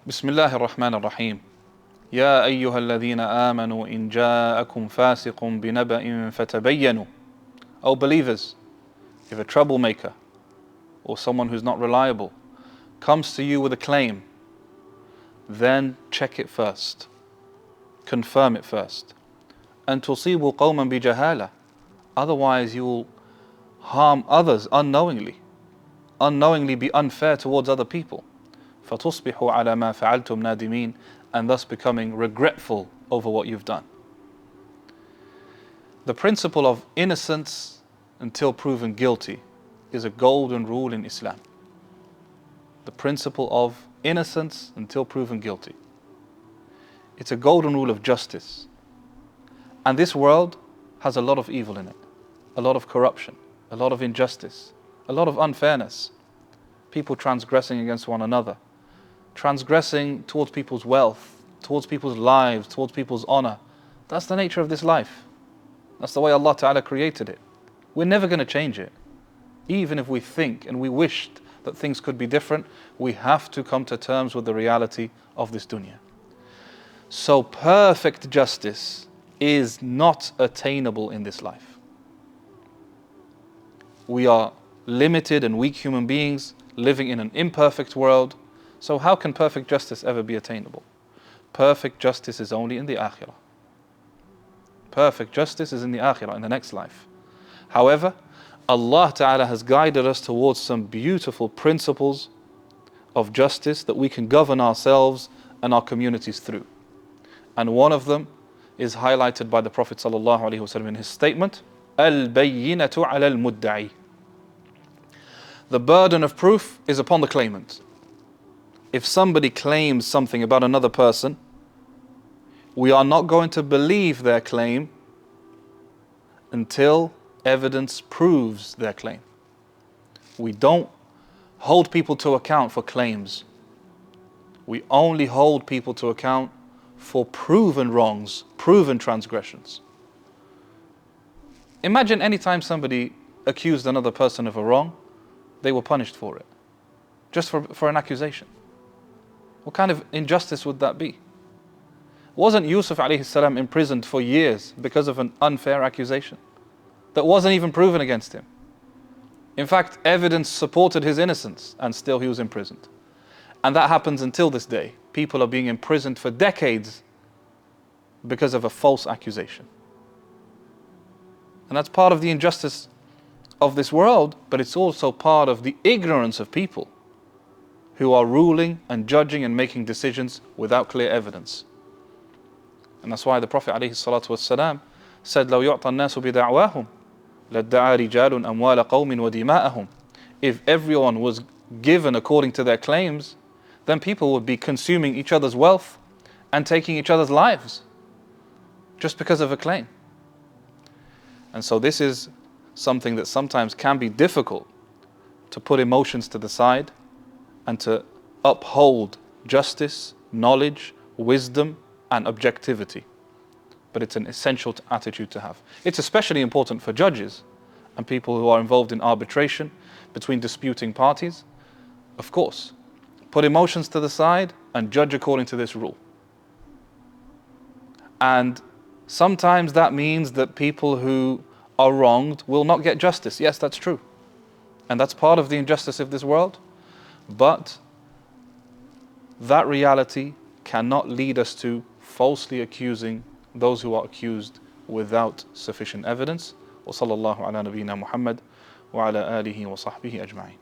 بسم الله الرحمن الرحيم يا أيها الذين آمنوا إن جاءكم فاسق بنبأ فتبينوا. O believers, if a troublemaker or someone who's not reliable comes to you with a claim, then check it first, confirm it first. أن تصيبوا قوما بجهالة, otherwise you will harm others unknowingly be unfair towards other people. فتصبحوا على ما فعلتم نادمين, and thus becoming regretful over what you've done. The principle of innocence until proven guilty is a golden rule in Islam. The principle of innocence until proven guilty. It's a golden rule of justice. And this world has a lot of evil in it, a lot of corruption, a lot of injustice, a lot of unfairness, people transgressing against one another, transgressing towards people's wealth, towards people's lives, towards people's honor. That's the nature of this life. That's the way Allah Ta'ala created it. We're never going to change it. Even if we think and we wished that things could be different, we have to come to terms with the reality of this dunya. So perfect justice is not attainable in this life. We are limited and weak human beings living in an imperfect world. So how can perfect justice ever be attainable? Perfect justice is only in the akhirah. Perfect justice is in the akhirah, in the next life. However, Allah Ta'ala has guided us towards some beautiful principles of justice that we can govern ourselves and our communities through. And one of them is highlighted by the Prophet ﷺ in his statement, Al-bayyinatu ala al-mudda'i. The burden of proof is upon the claimant. If somebody claims something about another person, we are not going to believe their claim until evidence proves their claim. We don't hold people to account for claims. We only hold people to account for proven wrongs, proven transgressions. Imagine any time somebody accused another person of a wrong, they were punished for it, just for an accusation. What kind of injustice would that be? Wasn't Yusuf alayhi salam imprisoned for years because of an unfair accusation that wasn't even proven against him? In fact, evidence supported his innocence and still he was imprisoned. And that happens until this day. People are being imprisoned for decades because of a false accusation. And that's part of the injustice of this world, but it's also part of the ignorance of people who are ruling and judging and making decisions without clear evidence. And that's why the Prophet ﷺ said, لو يعطى الناس بدعواهم لادعى رجال أموال قوم ودماءهم. If everyone was given according to their claims, then people would be consuming each other's wealth and taking each other's lives just because of a claim. And so this is something that sometimes can be difficult, to put emotions to the side and to uphold justice, knowledge, wisdom and objectivity. But it's an essential attitude to have. It's especially important for judges and people who are involved in arbitration between disputing parties. Of course, put emotions to the side and judge according to this rule. And sometimes that means that people who are wronged will not get justice. Yes, that's true. And that's part of the injustice of this world. But that reality cannot lead us to falsely accusing those who are accused without sufficient evidence. وصلى الله على نبينا محمد وعلى آله وصحبه أجمعين.